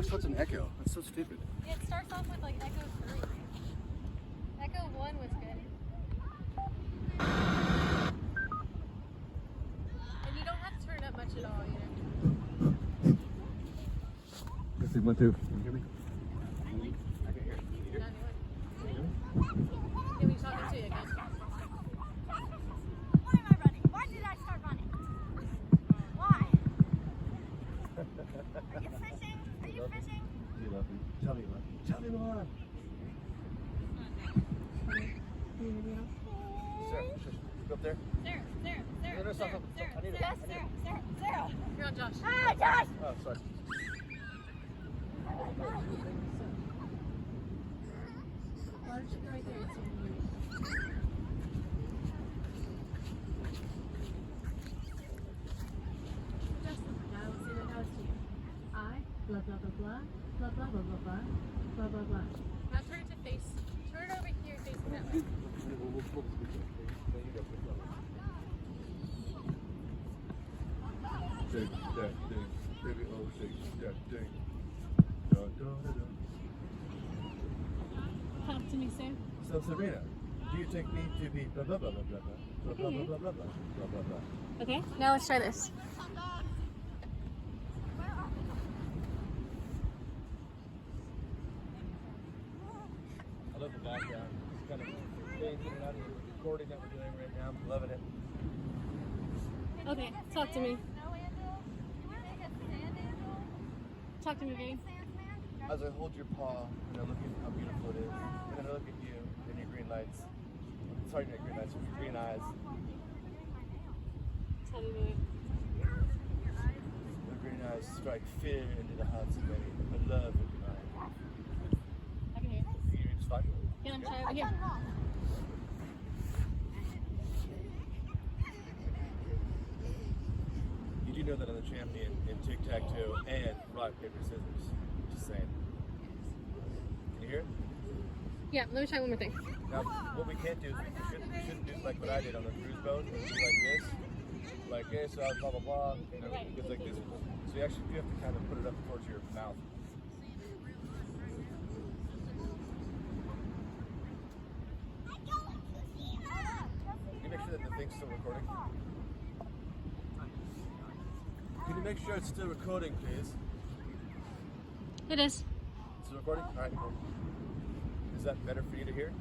always starts an echo. That's so stupid. Yeah, it starts off with like echo 3. Echo 1 was good. And you don't have to turn it up much at all either. Let's see, 1, 2. Can you hear me? I can hear you. You hear? Not anyone. Yeah, we talking to you again. Why am I running? Why did I start running? Why? Are you fishing? Are you fishing? You love me. Tell me more. Tell me more. Sarah, go up there. Sarah. No, stop. I need it. Sarah. You're on Josh. Ah, Josh! Oh, sorry. Right there. Blah blah blah blah blah blah blah blah blah blah blah. Now turn it to face. Turn it over here facing that way. Shake that thing, baby, oh shake that thing. Da, da, da, da. Talk to me, Sam. So Sabrina, do you take me to be blah blah blah blah blah blah blah blah blah blah blah blah blah blah? Okay, now let's try this. I love the background. It's kind of changing out of the recording that we're doing right now. I'm loving it. Okay, talk to me. Talk to me, baby. As I hold your paw and I look at how beautiful it is, and then I look at you and your green lights. Sorry, not green lights, your green eyes. Tell me, baby. The green eyes strike fear into the hearts of many, but love in your eyes. I can hear. Can you hear me just fine? Yeah, I'm trying over here. You do know that I'm the champion in tic-tac-toe and rock, paper, scissors. Just saying. Can you hear it? Yeah, let me try one more thing. Now, what we can't do is we shouldn't do like what I did on the cruise boat. And do like this, blah, blah, blah. You know, because like this. So you actually do have to kind of put it up towards your mouth. Can you make sure that the thing's still recording? Can you make sure it's still recording, please? It is. It's recording? Alright, cool. Is that better for you to hear?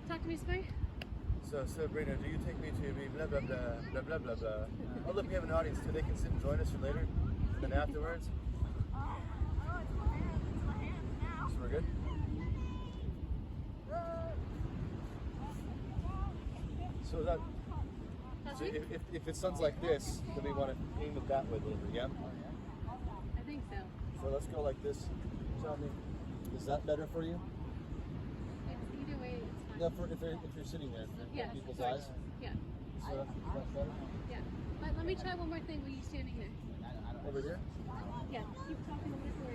Talk to me, Spy. So, Sabrina, do you take me to be blah, blah, blah, blah, blah, blah, blah. Oh, look, we have an audience too. They can sit and join us for later. And then afterwards. So we're good? So that. So if it sounds like this, then we want to aim it that way a little bit, yeah? I think so. So let's go like this. Tell me, is that better for you? It's either way, it's fine. No, for if you're sitting there, for Yes, people's sorry. eyes. Yeah, So that's better. yeah. But let me try one more thing while you standing there. Over here. Yeah, keep talking a little more.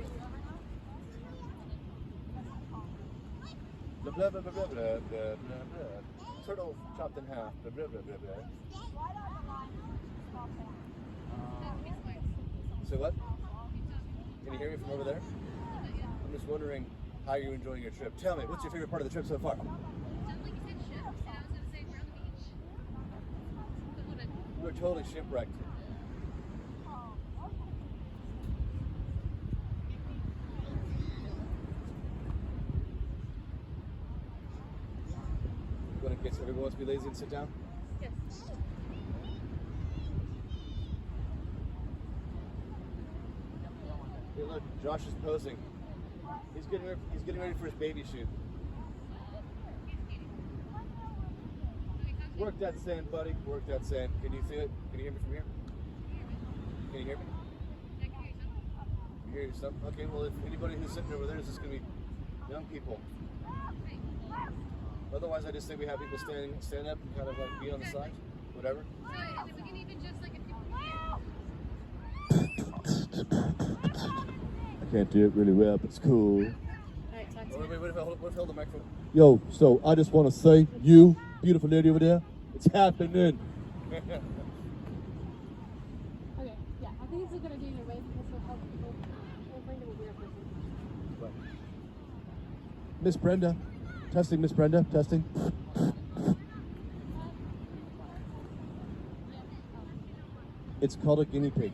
Blah blah blah blah blah blah blah blah. Turtle chopped in half. Blah blah blah blah blah. So what? Can you hear me from over there? I'm just wondering how you're enjoying your trip. Tell me, what's your favorite part of the trip so far? We're totally shipwrecked. You want to get everyone wants to be lazy and sit down? Yes. Hey, look, Josh is posing. He's getting ready for his baby shoot. Work that sand, buddy. Work that sand. Can you see it? Can you hear me from here? Can you hear me? You hear yourself? Okay, well, if anybody who's sitting over there is just going to be young people. Otherwise, I just think we have people stand up and kind of like be on the side, whatever. So we can even just like if people I can't do it really well, but it's cool. Alright, talk to me. Wait, what if I hold the microphone? Yo, so I just want to say, you, beautiful lady over there, it's happening. Okay, yeah, I think it's a good idea either way because it'll help people over Miss Brenda. Testing, Miss Brenda. Testing. It's called a guinea pig.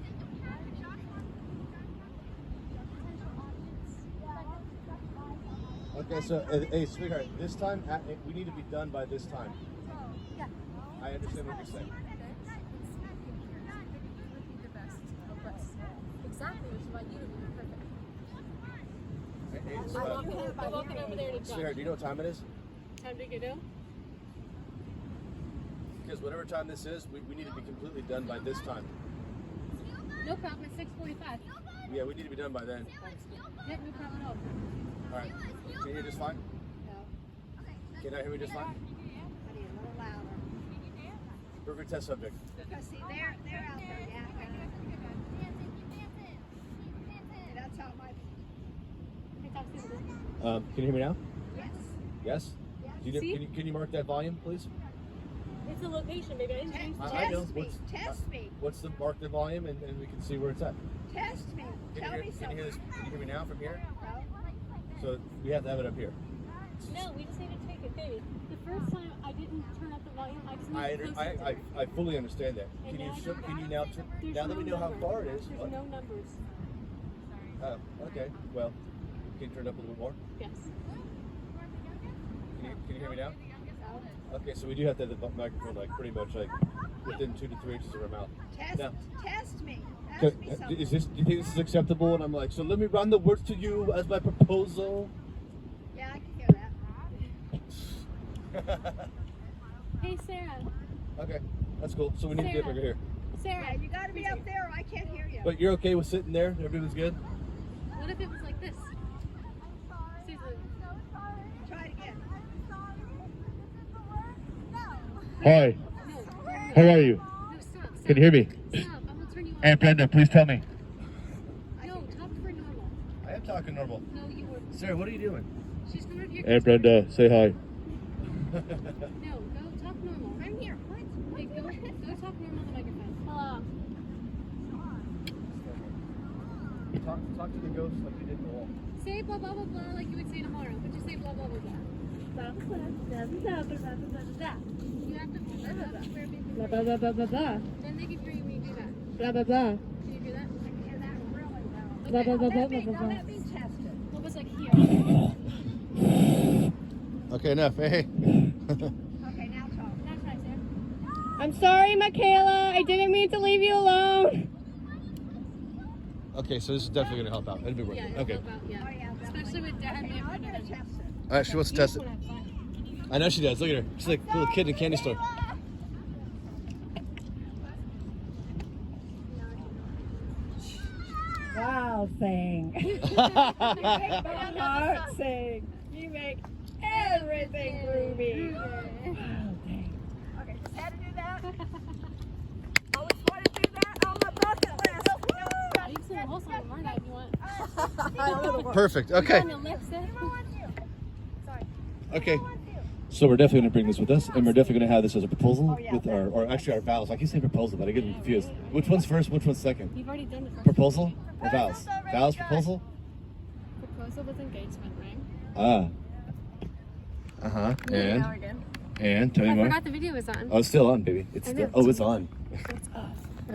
Okay, so, hey, sweetheart, this time, we need to be done by this time. Yeah. I understand what you're saying. Exactly, which is why you would be perfect. Hey, I'm walking over there to jump. sweetheart, do you know what time it is? Time to get out? Because whatever time this is, we need to be completely done by this time. No problem, it's 6:45. Yeah, we need to be done by then. Yep, no problem at all. All right. Can you hear just fine? No. Can I hear me just fine? I need a little louder. Perfect test subject. Because see, they're out there yapping. That's how my. Hey, talk to me. Can you hear me now? Yes. Yes? See? Can you mark that volume, please? It's a location, baby. I didn't change the I know. Test me. Test me. What's the mark the volume and we can see where it's at. Test me. Tell me Can you something. hear this? Can you hear me now from here? No. So we have to have it up here. No, we just need to take it, baby. The first time I didn't turn up the volume, I just need to close it. I fully understand that. And now Can you now There's now that we know how numbers. far it is? There's what? no numbers. Oh, okay. Well, can you turn it up a little more? Yes. Can you hear me now? Okay, so we do have to have the microphone like pretty much like within 2 to 3 inches of our mouth. Test me. Ask me something. Do you think this is acceptable? And I'm like, so let me run the words to you as my proposal. Yeah, I can hear that. Hey, Sarah. Okay, that's cool. So we need to get over here. Sarah, Yeah, you got to be up there or I can't hear you. But you're okay with sitting there? Everything's good? what if it was like this? Seriously. Try it again. Hi, No. how are you? No, stop. Can you hear me? Stop. I'm going to turn you on. Hey, Brenda, please tell me. No, talk for normal. I am talking normal. No, you were. Sarah, what are you doing? She's not here. Hey, Brenda, say hi. No, go talk normal. I'm here. What? Hey, go talk normal on the microphone. Hello. Talk to the ghost like you did in the wall. Say blah blah blah blah like you would say tomorrow, but just say blah blah blah blah. You have to blah blah blah blah blah. Then they can hear you when you do that. Blah blah blah. Can you hear that? I can hear that really well. Blah blah blah blah Now blah blah. let me test it. What was like here? Okay, enough. Hey. Okay, now talk. Now try, Sarah. I'm sorry, Michaela. I didn't mean to leave you alone. Okay, so this is definitely going to help out. It'll be worth Yeah, it. it'll Okay. help out, yeah. Oh, yeah, Especially with Dad Okay, being I'm going to under test it. All right, she wants to test it. I know she does. Look at her. She's like a little kid in a candy store. Wow, sing. You make my heart sing. You make everything groovy. Wow, dang. Okay, just had to do that. Always wanted to do that on my bucket list. You can sing the whole song tomorrow night if you want. Perfect. You Okay. want to lips it? Okay. So we're definitely going to bring this with us, and we're definitely going to have this as a proposal yeah. with our, or actually our vows. I keep saying proposal, but I get them confused. Which one's first? Which one's second? You've already done the first Proposal or vows? Proposal's already Vows, done. proposal? proposal with engagement ring. Ah. Uh huh. And tell me I more. forgot the video was on. Oh, it's still on, baby. It's I still. know. Oh, it's on. It's off.